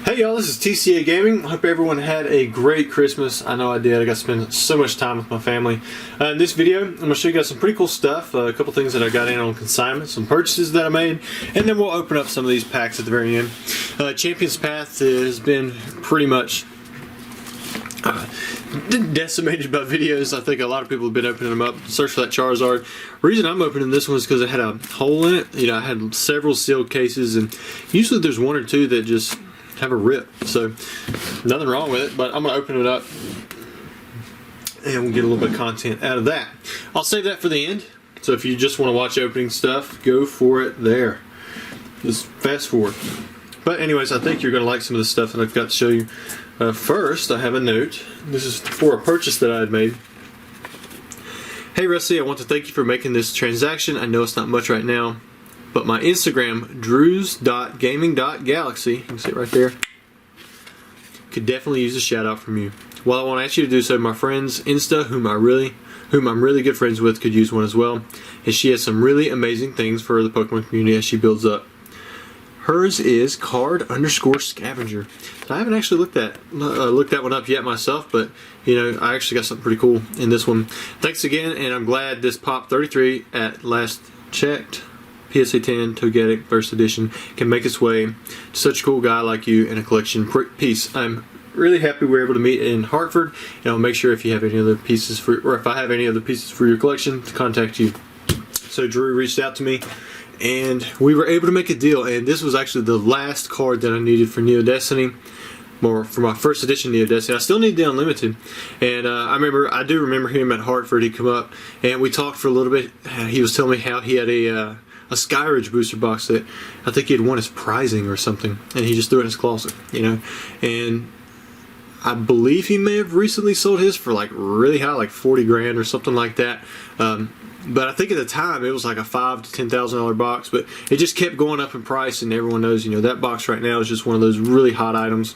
Hey y'all, this is TCA Gaming. I hope everyone had a great Christmas. I know I did. I got to spend so much time with my family. In this video, I'm going to show you guys some pretty cool stuff. A couple things that I got in on consignment, some purchases that I made, and then we'll open up some of these packs at the very end. Champion's Path has been pretty much decimated by videos. I think a lot of people have been opening them up. Search for that Charizard. The reason I'm opening this one is because it had a hole in it. You know, I had several sealed cases, and usually there's one or two that just have a rip, so nothing wrong with it, but I'm going to open it up and we'll get a little bit of content out of that. I'll save that for the end, so if you just want to watch opening stuff, go for it there. Just fast forward. But anyways, I think you're going to like some of the stuff that I've got to show you. First, I have a note. This is for a purchase that I had made. Hey Rusty, I want to thank you for making this transaction. I know it's not much right now, but my Instagram, drews.gaming.galaxy, you can see it right there, could definitely use a shout out from you. While I won't ask you to do so, my friend's Insta, whom I'm really good friends with, could use one as well, as she has some really amazing things for the Pokemon community as she builds up. Hers is card_scavenger. I haven't actually looked that one up yet myself, but you know, I actually got something pretty cool in this one. Thanks again, and I'm glad this popped 33 at last checked. PSA 10 Togetic First Edition can make its way to such a cool guy like you in a collection piece. I'm really happy we were able to meet in Hartford, and I'll make sure if you have any other pieces for, or if I have any other pieces for your collection, to contact you. So Drew reached out to me, and we were able to make a deal, and this was actually the last card that I needed for Neo Destiny. More for my first edition Neo Destiny. I still need the Unlimited, and I do remember him at Hartford. He come up and we talked for a little bit. He was telling me how he had a Skyridge booster box that I think he had won as prizing or something, and he just threw it in his closet, you know. And I believe he may have recently sold his for like really high, like 40 grand or something like that. But I think at the time it was like a $5,000 to $10,000 box, but it just kept going up in price, and everyone knows, you know, that box right now is just one of those really hot items.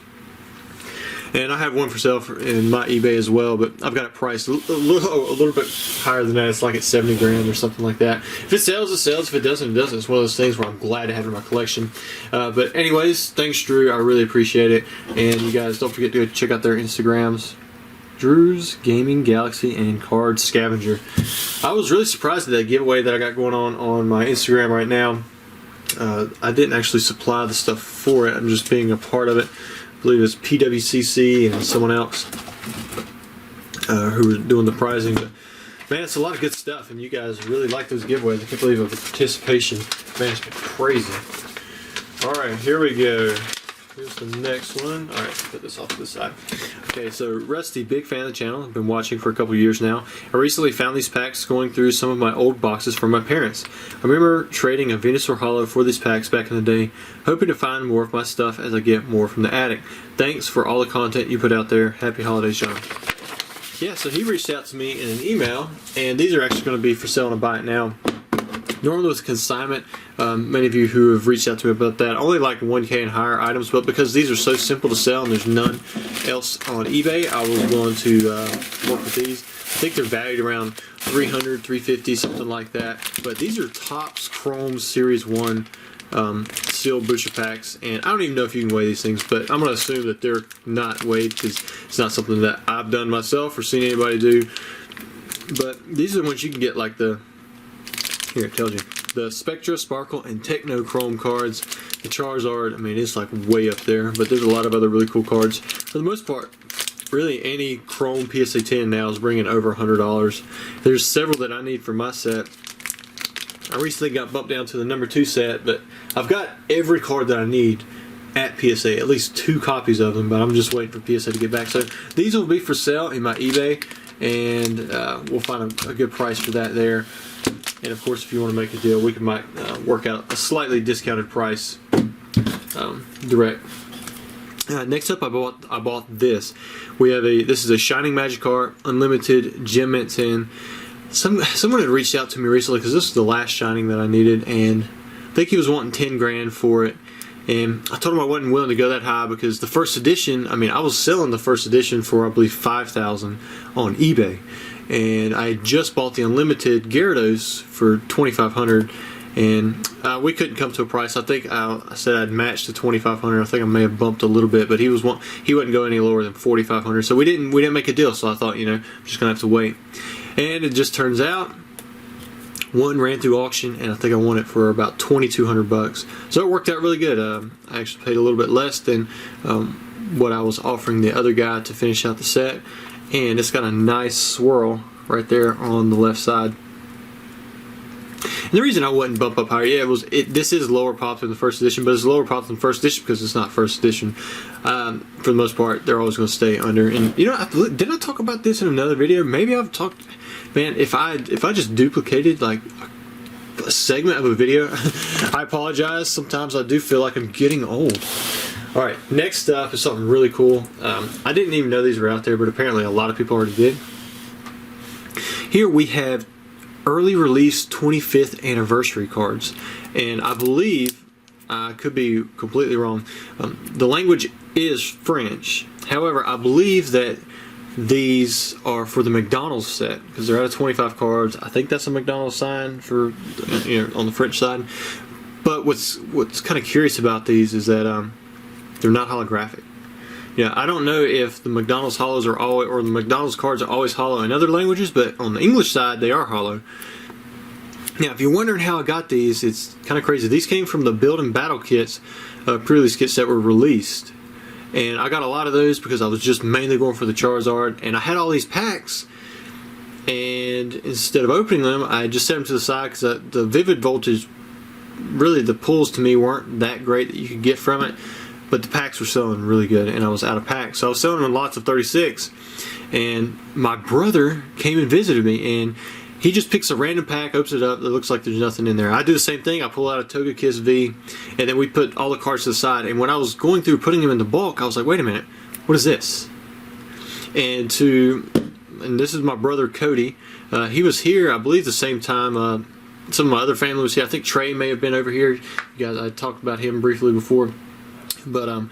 And I have one for sale in my eBay as well, but I've got it priced a little bit higher than that. It's like at 70 grand or something like that. If it sells, it sells. If it doesn't, it doesn't. It's one of those things where I'm glad to have it in my collection. But anyways, thanks Drew. I really appreciate it. And you guys don't forget to check out their Instagrams. Drew's Gaming Galaxy and Card Scavenger. I was really surprised at that giveaway that I got going on my Instagram right now. I didn't actually supply the stuff for it. I'm just being a part of it. I believe it's PWCC and someone else who were doing the prizing. But man, it's a lot of good stuff, and you guys really like those giveaways. I can't believe the participation. Man, it's been crazy. Alright, here we go. Here's the next one. Alright, put this off to the side. Okay, so Rusty, big fan of the channel. I've been watching for a couple years now. I recently found these packs going through some of my old boxes from my parents. I remember trading a Venusaur Hollow for these packs back in the day, hoping to find more of my stuff as I get more from the attic. Thanks for all the content you put out there. Happy holidays, John. Yeah, so he reached out to me in an email, and these are actually going to be for sale on a buy it now. Normally with consignment, many of you who have reached out to me about that only like 1K and higher items, but because these are so simple to sell and there's none else on eBay, I was going to work with these. I think they're valued around 300, 350, something like that. But these are Topps Chrome Series 1 sealed booster packs, and I don't even know if you can weigh these things, but I'm going to assume that they're not weighed because it's not something that I've done myself or seen anybody do. But these are the ones you can get, like the, here it tells you, the Spectra, Sparkle, and Techno Chrome cards. The Charizard, I mean, it's like way up there, but there's a lot of other really cool cards. For the most part, really any Chrome PSA 10 now is bringing over $100. There's several that I need for my set. I recently got bumped down to the number 2 set, but I've got every card that I need at PSA, at least 2 copies of them, but I'm just waiting for PSA to get back. So these will be for sale in my eBay, and we'll find a good price for that there. And of course, if you want to make a deal, we might work out a slightly discounted price direct. Next up, I bought this. This is a Shining Magikarp Unlimited Gem Mint 10. Someone had reached out to me recently because this is the last Shining that I needed, and I think he was wanting 10 grand for it. And I told him I wasn't willing to go that high because the first edition, I mean, I was selling the first edition for I believe $5,000 on eBay. And I had just bought the Unlimited Gyarados for $2,500, and we couldn't come to a price. I think I said I'd match the 2,500. I think I may have bumped a little bit, but he wouldn't go any lower than 4,500. So we didn't make a deal. So I thought, I'm just gonna have to wait. And it just turns out one ran through auction, and I think I won it for about 2,200 bucks. So it worked out really good. I actually paid a little bit less than what I was offering the other guy to finish out the set, and it's got a nice swirl right there on the left side. And the reason I wouldn't bump up higher, this is lower pop than the first edition, but it's lower pop than first edition because it's not first edition. For the most part, they're always going to stay under. And did I talk about this in another video? Maybe I've talked. Man, if I just duplicated like a segment of a video, I apologize. Sometimes I do feel like I'm getting old. All right, next up is something really cool. I didn't even know these were out there, but apparently a lot of people already did. Here we have early release 25th anniversary cards, and I believe, I could be completely wrong, the language is French. However, I believe that these are for the McDonald's set because they're out of 25 cards. I think that's a McDonald's sign for on the French side. But what's kind of curious about these is that they're not holographic. I don't know if the McDonald's hollows are always, or the McDonald's cards are always hollow in other languages, but on the English side they are hollow. Now, if you're wondering how I got these, it's kind of crazy. These came from the Build and Battle kits, pre-release kits that were released. And I got a lot of those because I was just mainly going for the Charizard, and I had all these packs, and instead of opening them, I just set them to the side because the Vivid Voltage, really the pulls to me weren't that great that you could get from it, but the packs were selling really good, and I was out of packs. So I was selling them in lots of 36, and my brother came and visited me, and he just picks a random pack, opens it up, it looks like there's nothing in there. I do the same thing. I pull out a Togekiss V, and then we put all the cards to the side. And when I was going through putting them in the bulk, I was like, wait a minute, what is this? And this is my brother Cody. He was here, I believe, the same time some of my other family was here. I think Trey may have been over here. You guys, I talked about him briefly before. But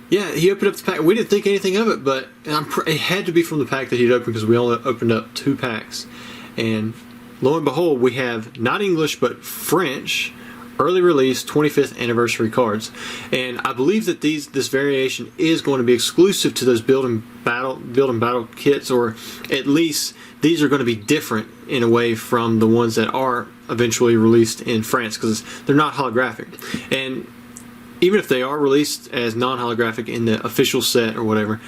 yeah, he opened up the pack. We didn't think anything of it, but it had to be from the pack that he'd opened because we only opened up 2 packs. And lo and behold, we have not English but French early release 25th anniversary cards. And I believe that this variation is going to be exclusive to those Build and Battle kits, or at least these are going to be different in a way from the ones that are eventually released in France because they're not holographic. And even if they are released as non-holographic in the official set or whatever,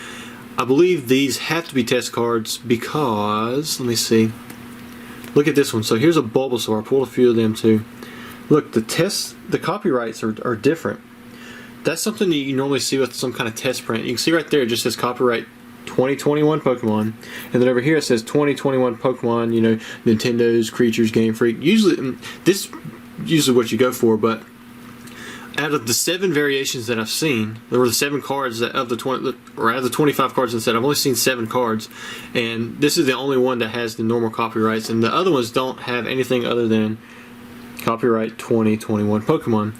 I believe these have to be test cards because, let me see. Look at this one. So here's a Bulbasaur. I pulled a few of them too. Look, the copyrights are different. That's something that you normally see with some kind of test print. You can see right there it just says copyright 2021 Pokemon, and then over here it says 2021 Pokemon, Nintendo's Creatures Game Freak. Usually, this is usually what you go for, but out of the 7 variations that I've seen, there were the 7 cards out of the 25 cards in the set. I've only seen 7 cards, and this is the only one that has the normal copyrights, and the other ones don't have anything other than copyright 2021 Pokemon.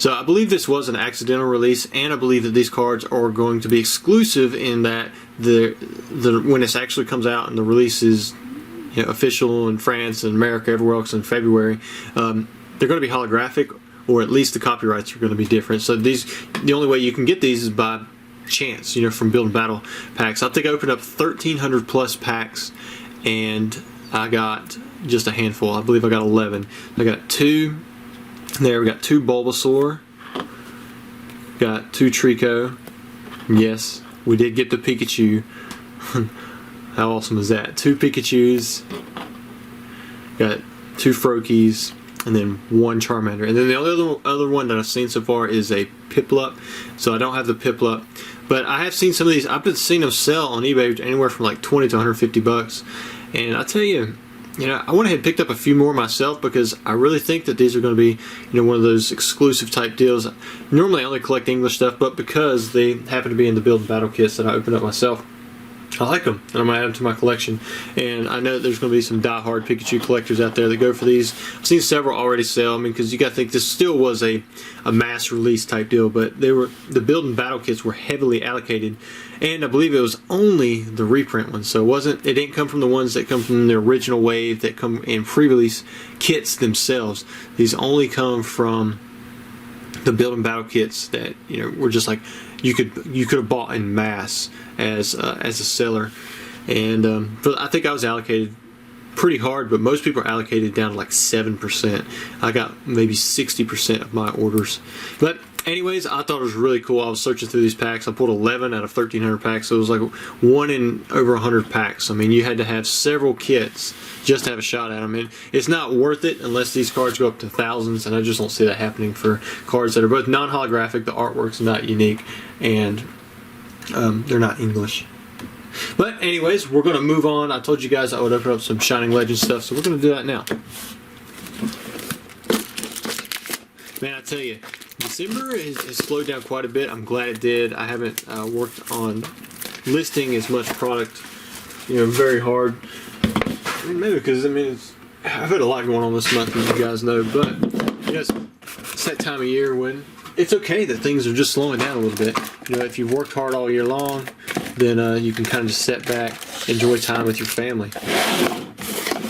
So I believe this was an accidental release, and I believe that these cards are going to be exclusive in that when this actually comes out and the release is official in France and America, everywhere else in February, they're going to be holographic, or at least the copyrights are going to be different. So the only way you can get these is by chance, from Build and Battle packs. I think I opened up 1,300 plus packs, and I got just a handful. I believe I got 11. I got 2 there. We got 2 Bulbasaur. Got 2 Trico. Yes, we did get the Pikachu. How awesome is that? 2 Pikachus. Got 2 Froakies. And then 1 Charmander. And then the only other one that I've seen so far is a Piplup. So I don't have the Piplup. But I have seen some of these. I've been seeing them sell on eBay anywhere from like 20 to 150 bucks. And I tell you, I went ahead and picked up a few more myself because I really think that these are going to be, one of those exclusive type deals. Normally I only collect English stuff, but because they happen to be in the Build and Battle kits that I opened up myself, I like them, and I'm going to add them to my collection. And I know that there's going to be some die-hard Pikachu collectors out there that go for these. I've seen several already sell. I mean, because you got to think this still was a mass release type deal, but the build and battle kits were heavily allocated, and I believe it was only the reprint ones. So it didn't come from the ones that come from the original wave that come in pre-release kits themselves. These only come from the build and battle kits that were just like you could have bought in mass as a seller. And I think I was allocated pretty hard, but most people are allocated down to like 7%. I got maybe 60% of my orders. But anyways, I thought it was really cool. I was searching through these packs. I pulled 11 out of 1,300 packs, so it was like one in over 100 packs. I mean, you had to have several kits just to have a shot at them. And it's not worth it unless these cards go up to thousands, and I just don't see that happening for cards that are both non-holographic, the artwork's not unique, and they're not English. But anyways, we're going to move on. I told you guys I would open up some Shining Legends stuff, so we're going to do that now. Man, I tell you, December has slowed down quite a bit. I'm glad it did. I haven't worked on listing as much product, very hard. I mean, maybe because, I've had a lot going on this month, as you guys know, but, it's that time of year when it's okay that things are just slowing down a little bit. If you've worked hard all year long, then you can kind of just sit back, enjoy time with your family.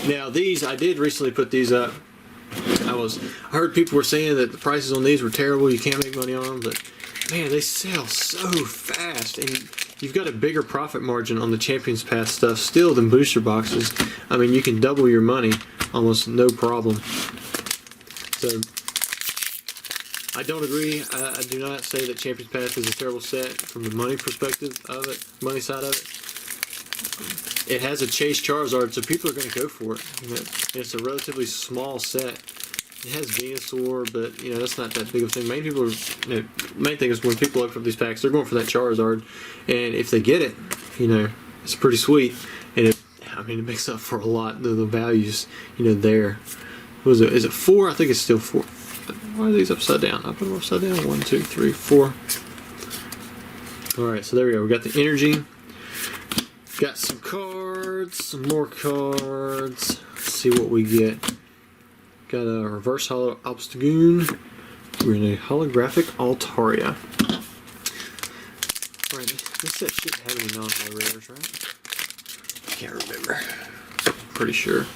Now, I did recently put these up. I heard people were saying that the prices on these were terrible, you can't make money on them, but man, they sell so fast, and you've got a bigger profit margin on the Champions Pass stuff still than booster boxes. I mean, you can double your money almost no problem. So, I don't agree. I do not say that Champions Pass is a terrible set from the money perspective of it, money side of it. It has a Chase Charizard, so people are going to go for it. It's a relatively small set. It has Venusaur, but that's not that big of a thing. Main thing is when people look for these packs, they're going for that Charizard, and if they get it, it's pretty sweet, and it makes up for a lot of the values, there. What is it? Is it 4? I think it's still 4. Why are these upside down? I put them upside down. 1, 2, 3, 4. All right, so there we go. We got the energy. Got some cards, some more cards. Let's see what we get. Got a reverse holo Obstagoon. We're in a holographic Altaria. Alright, this set should have any non-holo rares, right? I can't remember. Pretty sure.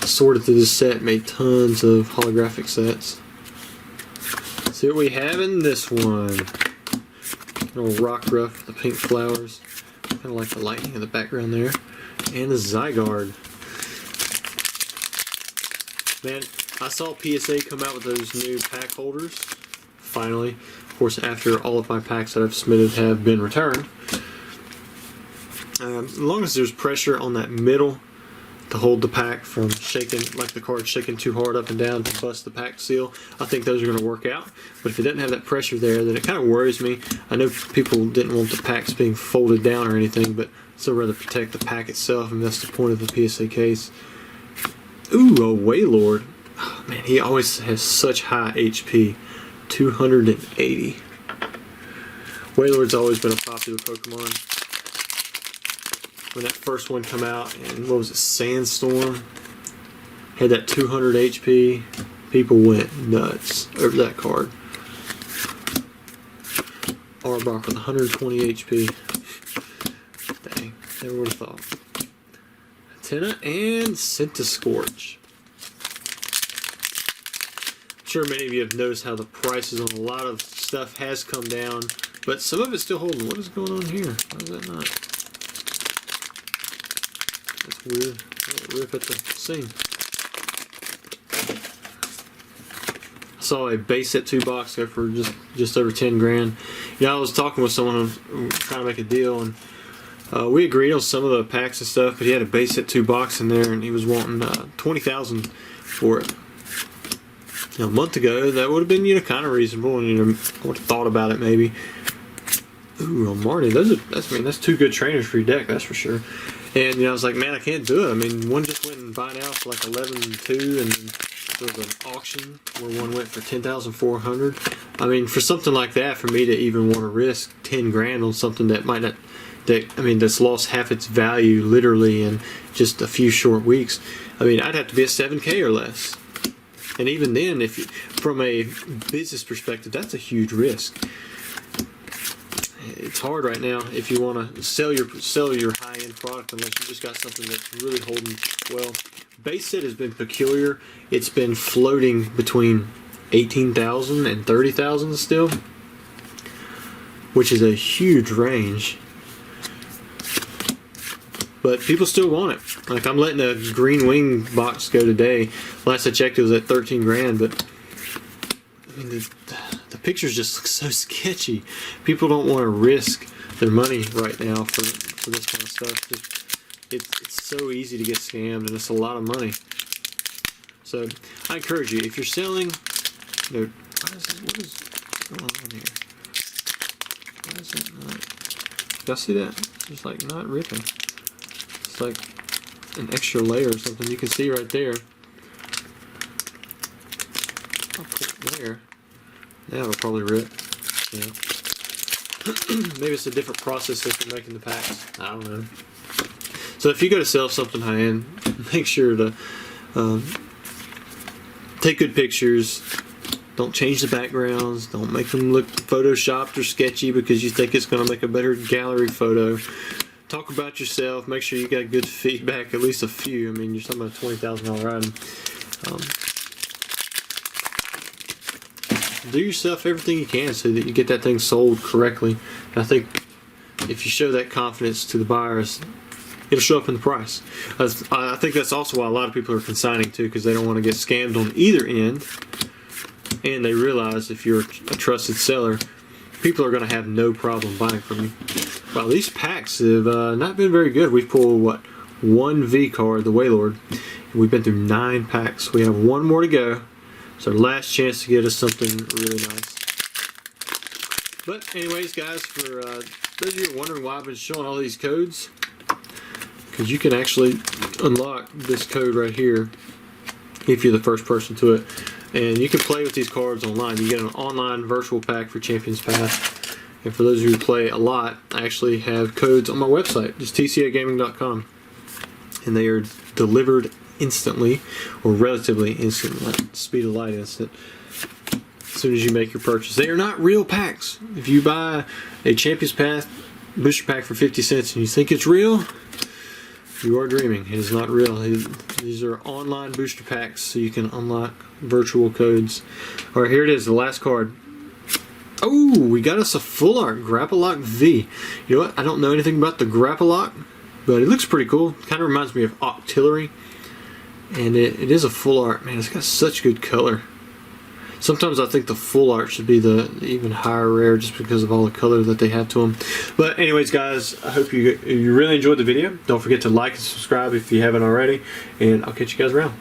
I sorted through this set, made tons of holographic sets. Let's see what we have in this one. A little rock ruff with the pink flowers. Kind of like the lightning in the background there. And a Zygarde. Man, I saw PSA come out with those new pack holders. Finally. Of course, after all of my packs that I've submitted have been returned. As long as there's pressure on that middle to hold the pack from shaking, like the card shaking too hard up and down to bust the pack seal, I think those are going to work out. But if it doesn't have that pressure there, then it kind of worries me. I know people didn't want the packs being folded down or anything, but still rather protect the pack itself, and that's the point of the PSA case. Ooh, a Wailord. Oh, man, he always has such high HP. 280. Wailord's always been a popular Pokemon. When that first one come out, and what was it, Sandstorm, had that 200 HP, people went nuts over that card. Arbok with 120 HP. Dang, never would have thought. Tenna and Centiskorch. I'm sure many of you have noticed how the prices on a lot of stuff has come down, but some of it's still holding. What is going on here? Why is that not? That's weird. Rip at the seam. I saw a base set 2 box go for just over 10 grand. I was talking with someone trying to make a deal, and we agreed on some of the packs and stuff, but he had a base set 2 box in there, and he was wanting $20,000 for it. A month ago, that would have been kind of reasonable, and I would have thought about it maybe. Ooh, a Marty, that's 2 good trainers for your deck, that's for sure. And I was like, man, I can't do it. One just went and bought out for like 11,200, and there was an auction where one went for 10,400. For something like that, for me to even want to risk 10 grand on something that might not, that's lost half its value literally in just a few short weeks. I mean, I'd have to be a 7K or less. And even then, from a business perspective, that's a huge risk. It's hard right now if you want to sell your high-end product unless you just got something that's really holding well. Base set has been peculiar. It's been floating between 18,000 and 30,000 still, which is a huge range. But people still want it. Like, I'm letting a green wing box go today. Last I checked, it was at 13 grand. But I mean, the pictures just look so sketchy. People don't want to risk their money right now for this kind of stuff. It's so easy to get scammed, and it's a lot of money. So I encourage you, if you're selling, what is going on here? Why is that not? Y'all see that? It's just like not ripping. It's like an extra layer or something. You can see right there. I'll put it there. Now it'll probably rip. Yeah. Maybe it's a different process if you're making the packs. I don't know. So if you go to sell something high end, make sure to take good pictures. Don't change the backgrounds. Don't make them look photoshopped or sketchy because you think it's going to make a better gallery photo. Talk about yourself. Make sure you got good feedback, at least a few. I mean, you're talking about a $20,000 item. Do yourself everything you can so that you get that thing sold correctly. And I think if you show that confidence to the buyers, it'll show up in the price. I think that's also why a lot of people are consigning too, because they don't want to get scammed on either end. And they realize if you're a trusted seller, people are going to have no problem buying from you. Well, these packs have not been very good. We've pulled, what, one V card, the Waylord. We've been through 9 packs. We have one more to go. It's our last chance to get us something really nice. But anyways, guys, for those of you who are wondering why I've been showing all these codes, because you can actually unlock this code right here if you're the first person to it. And you can play with these cards online. You get an online virtual pack for Champions Path. And for those of you who play a lot, I actually have codes on my website, just tcagaming.com. And they are delivered instantly, or relatively instantly, like speed of light instant, as soon as you make your purchase. They are not real packs. If you buy a Champions Path booster pack for 50 cents and you think it's real, you are dreaming. It is not real. These are online booster packs, so you can unlock virtual codes. Alright, here it is, the last card. Oh, we got us a full art Grappalock V. You know what? I don't know anything about the Grappalock, but it looks pretty cool. Kind of reminds me of Octillery. And it is a full art. Man, it's got such good color. Sometimes I think the full art should be the even higher rare just because of all the color that they have to them. But anyways, guys, I hope you really enjoyed the video. Don't forget to like and subscribe if you haven't already. And I'll catch you guys around.